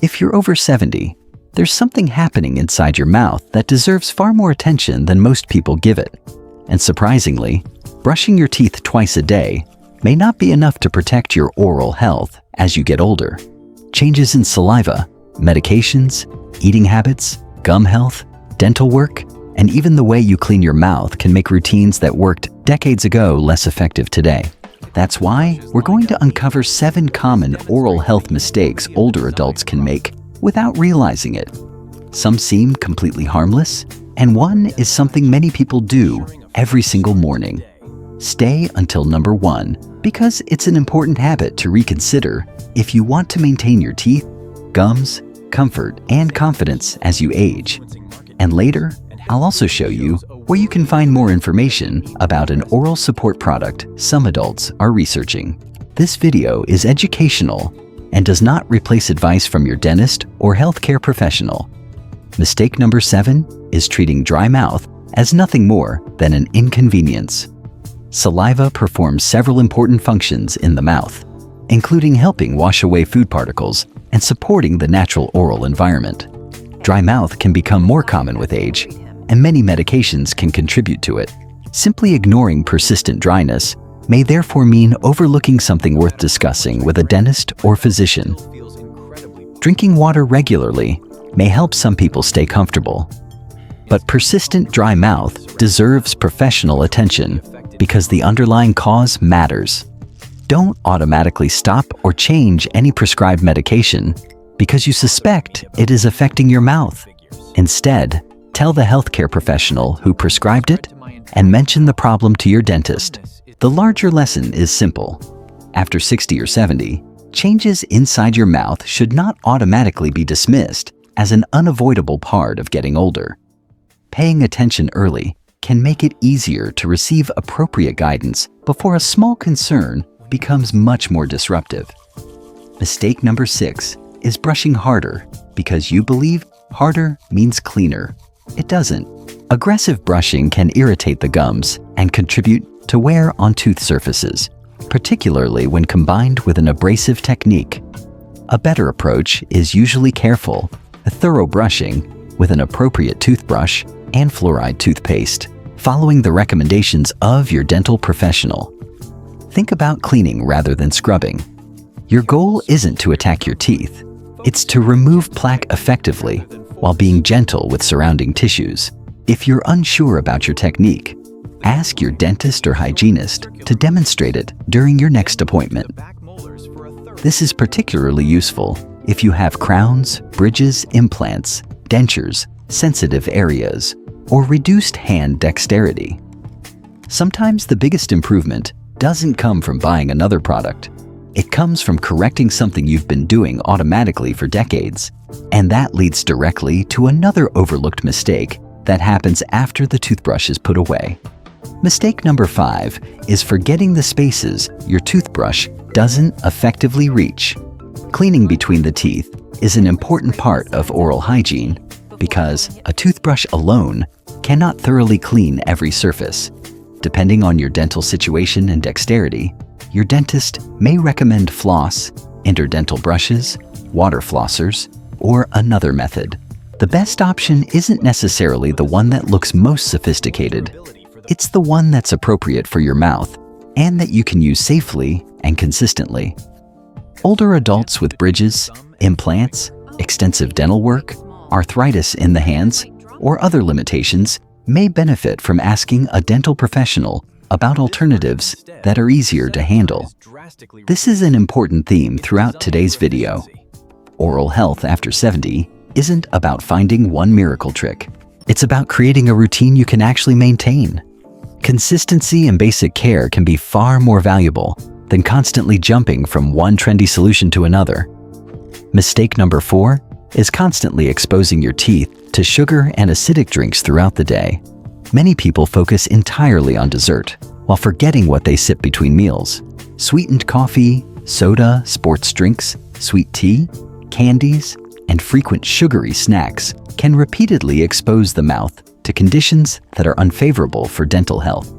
If you're over 70, there's something happening inside your mouth that deserves far more attention than most people give it. And surprisingly, brushing your teeth twice a day may not be enough to protect your oral health as you get older. Changes in saliva, medications, eating habits, gum health, dental work, and even the way you clean your mouth can make routines that worked decades ago less effective today. That's why we're going to uncover 7 common oral health mistakes older adults can make without realizing it. Some seem completely harmless, and one is something many people do every single morning. Stay until number 1, because it's an important habit to reconsider if you want to maintain your teeth, gums, comfort, and confidence as you age. And later, I'll also show you where you can find more information about an oral support product some adults are researching. This video is educational and does not replace advice from your dentist or healthcare professional. Mistake number 7 is treating dry mouth as nothing more than an inconvenience. Saliva performs several important functions in the mouth, including helping wash away food particles and supporting the natural oral environment. Dry mouth can become more common with age, and many medications can contribute to it. Simply ignoring persistent dryness may therefore mean overlooking something worth discussing with a dentist or physician. Drinking water regularly may help some people stay comfortable, but persistent dry mouth deserves professional attention because the underlying cause matters. Don't automatically stop or change any prescribed medication because you suspect it is affecting your mouth. Instead, tell the healthcare professional who prescribed it and mention the problem to your dentist. The larger lesson is simple. After 60 or 70, changes inside your mouth should not automatically be dismissed as an unavoidable part of getting older. Paying attention early can make it easier to receive appropriate guidance before a small concern becomes much more disruptive. Mistake number 6 is brushing harder because you believe harder means cleaner. It doesn't. Aggressive brushing can irritate the gums and contribute to wear on tooth surfaces, particularly when combined with an abrasive technique. A better approach is usually careful, thorough brushing with an appropriate toothbrush and fluoride toothpaste, following the recommendations of your dental professional. Think about cleaning rather than scrubbing. Your goal isn't to attack your teeth. It's to remove plaque effectively while being gentle with surrounding tissues. If you're unsure about your technique, ask your dentist or hygienist to demonstrate it during your next appointment. This is particularly useful if you have crowns, bridges, implants, dentures, sensitive areas, or reduced hand dexterity. Sometimes the biggest improvement doesn't come from buying another product. It comes from correcting something you've been doing automatically for decades, and that leads directly to another overlooked mistake that happens after the toothbrush is put away. Mistake number 5 is forgetting the spaces your toothbrush doesn't effectively reach. Cleaning between the teeth is an important part of oral hygiene because a toothbrush alone cannot thoroughly clean every surface. Depending on your dental situation and dexterity, your dentist may recommend floss, interdental brushes, water flossers, or another method. The best option isn't necessarily the one that looks most sophisticated. It's the one that's appropriate for your mouth and that you can use safely and consistently. Older adults with bridges, implants, extensive dental work, arthritis in the hands, or other limitations may benefit from asking a dental professional about alternatives that are easier to handle. This is an important theme throughout today's video. Oral health after 70 isn't about finding one miracle trick. It's about creating a routine you can actually maintain. Consistency and basic care can be far more valuable than constantly jumping from one trendy solution to another. Mistake number 4 is constantly exposing your teeth to sugar and acidic drinks throughout the day. Many people focus entirely on dessert while forgetting what they sip between meals. Sweetened coffee, soda, sports drinks, sweet tea, candies, and frequent sugary snacks can repeatedly expose the mouth to conditions that are unfavorable for dental health.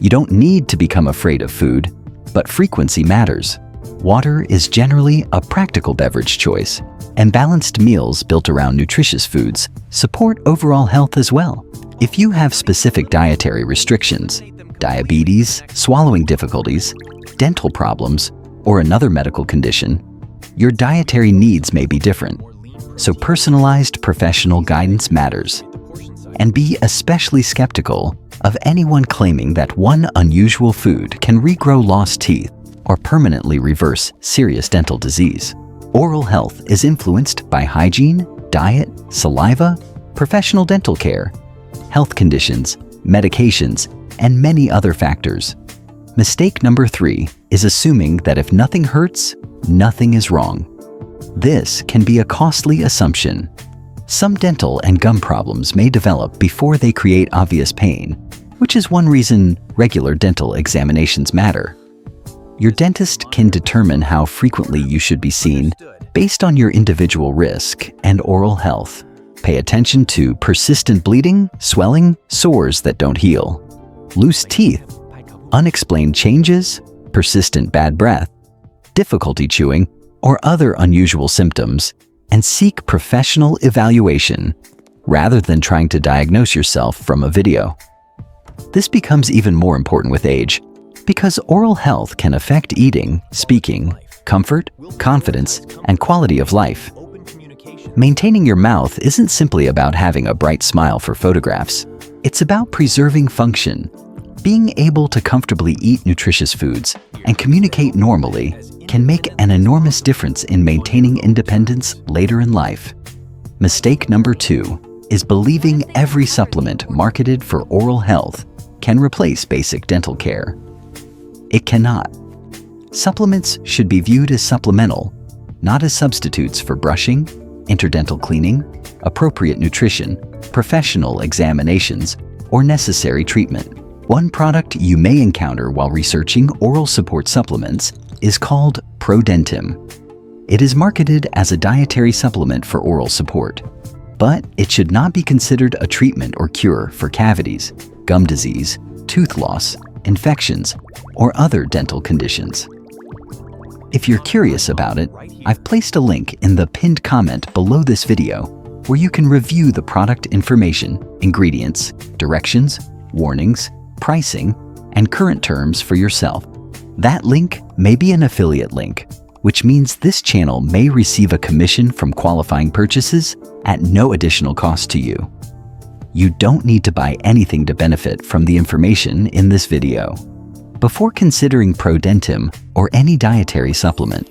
You don't need to become afraid of food, but frequency matters. Water is generally a practical beverage choice, and balanced meals built around nutritious foods support overall health as well. If you have specific dietary restrictions, diabetes, swallowing difficulties, dental problems, or another medical condition, your dietary needs may be different. So personalized professional guidance matters. And be especially skeptical of anyone claiming that one unusual food can regrow lost teeth or permanently reverse serious dental disease. Oral health is influenced by hygiene, diet, saliva, professional dental care, health conditions, medications, and many other factors. Mistake number 3 is assuming that if nothing hurts, nothing is wrong. This can be a costly assumption. Some dental and gum problems may develop before they create obvious pain, which is one reason regular dental examinations matter. Your dentist can determine how frequently you should be seen based on your individual risk and oral health. Pay attention to persistent bleeding, swelling, sores that don't heal, loose teeth, unexplained changes, persistent bad breath, difficulty chewing, or other unusual symptoms, and seek professional evaluation rather than trying to diagnose yourself from a video. This becomes even more important with age because oral health can affect eating, speaking, comfort, confidence, and quality of life. Maintaining your mouth isn't simply about having a bright smile for photographs. It's about preserving function. Being able to comfortably eat nutritious foods and communicate normally can make an enormous difference in maintaining independence later in life. Mistake number 2 is believing every supplement marketed for oral health can replace basic dental care. It cannot. Supplements should be viewed as supplemental, not as substitutes for brushing, interdental cleaning, appropriate nutrition, professional examinations, or necessary treatment. One product you may encounter while researching oral support supplements is called Prodentim. It is marketed as a dietary supplement for oral support, but it should not be considered a treatment or cure for cavities, gum disease, tooth loss, infections, or other dental conditions. If you're curious about it, I've placed a link in the pinned comment below this video where you can review the product information, ingredients, directions, warnings, pricing, and current terms for yourself. That link may be an affiliate link, which means this channel may receive a commission from qualifying purchases at no additional cost to you. You don't need to buy anything to benefit from the information in this video. Before considering Prodentim or any dietary supplement,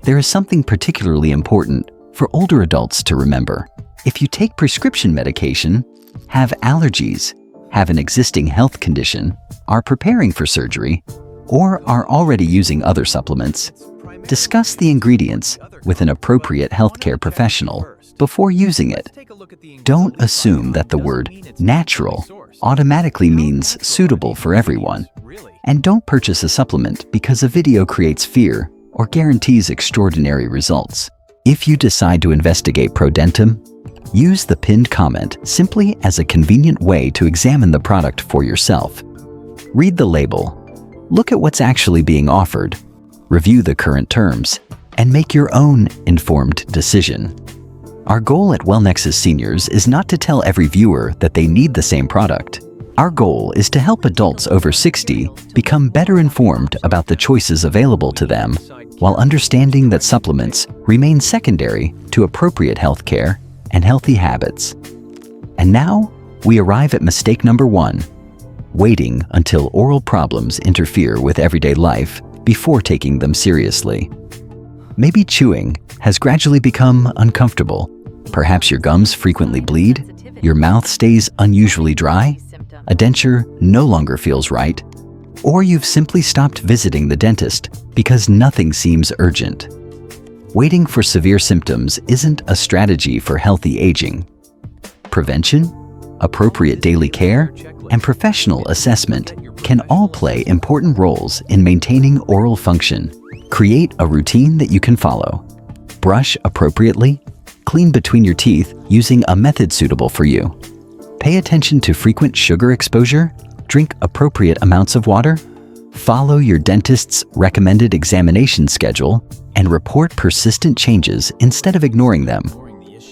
there is something particularly important for older adults to remember. If you take prescription medication, have allergies, have an existing health condition, are preparing for surgery, or are already using other supplements, discuss the ingredients with an appropriate healthcare professional before using it. Don't assume that the word natural automatically means suitable for everyone. And don't purchase a supplement because a video creates fear or guarantees extraordinary results. If you decide to investigate Prodentim, use the pinned comment simply as a convenient way to examine the product for yourself. Read the label, look at what's actually being offered, review the current terms, and make your own informed decision. Our goal at Wellnexus Seniors is not to tell every viewer that they need the same product. Our goal is to help adults over 60 become better informed about the choices available to them while understanding that supplements remain secondary to appropriate health care and healthy habits. And now, we arrive at mistake number 1, waiting until oral problems interfere with everyday life before taking them seriously. Maybe chewing has gradually become uncomfortable. Perhaps your gums frequently bleed, your mouth stays unusually dry, a denture no longer feels right, or you've simply stopped visiting the dentist because nothing seems urgent. Waiting for severe symptoms isn't a strategy for healthy aging. Prevention, appropriate daily care, and professional assessment can all play important roles in maintaining oral function. Create a routine that you can follow. Brush appropriately, clean between your teeth using a method suitable for you. Pay attention to frequent sugar exposure, drink appropriate amounts of water, follow your dentist's recommended examination schedule, and report persistent changes instead of ignoring them.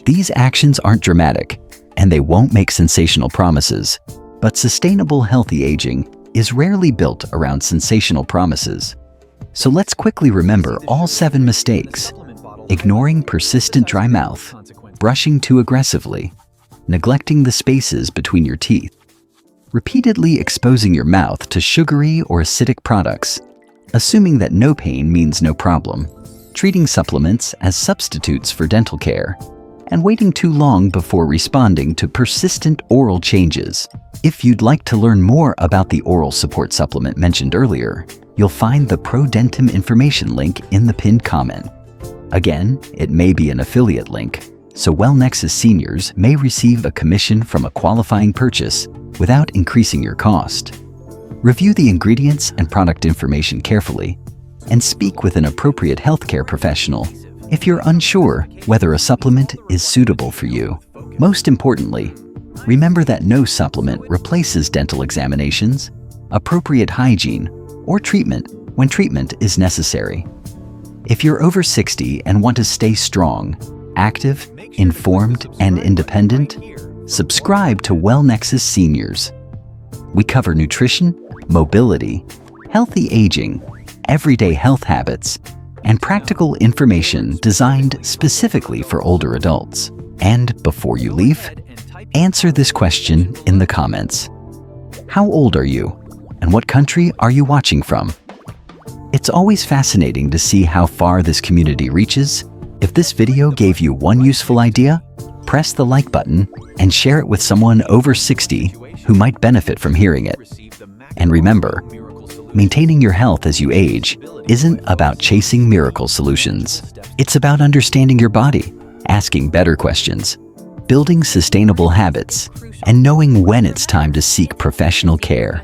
These actions aren't dramatic, and they won't make sensational promises, but sustainable healthy aging is rarely built around sensational promises. So let's quickly remember all 7 mistakes: ignoring persistent dry mouth, brushing too aggressively, neglecting the spaces between your teeth, repeatedly exposing your mouth to sugary or acidic products, assuming that no pain means no problem, treating supplements as substitutes for dental care, and waiting too long before responding to persistent oral changes. If you'd like to learn more about the oral support supplement mentioned earlier, you'll find the ProDentim information link in the pinned comment. Again, it may be an affiliate link, so WellNexus seniors may receive a commission from a qualifying purchase without increasing your cost. Review the ingredients and product information carefully, and speak with an appropriate healthcare professional if you're unsure whether a supplement is suitable for you. Most importantly, remember that no supplement replaces dental examinations, appropriate hygiene, or treatment when treatment is necessary. If you're over 60 and want to stay strong, active, informed, and independent, subscribe to WellNexus Seniors. We cover nutrition, mobility, healthy aging, everyday health habits, and practical information designed specifically for older adults. And before you leave, answer this question in the comments. How old are you, and what country are you watching from? It's always fascinating to see how far this community reaches. If this video gave you one useful idea, press the like button and share it with someone over 60 who might benefit from hearing it. And remember, maintaining your health as you age isn't about chasing miracle solutions. It's about understanding your body, asking better questions, building sustainable habits, and knowing when it's time to seek professional care.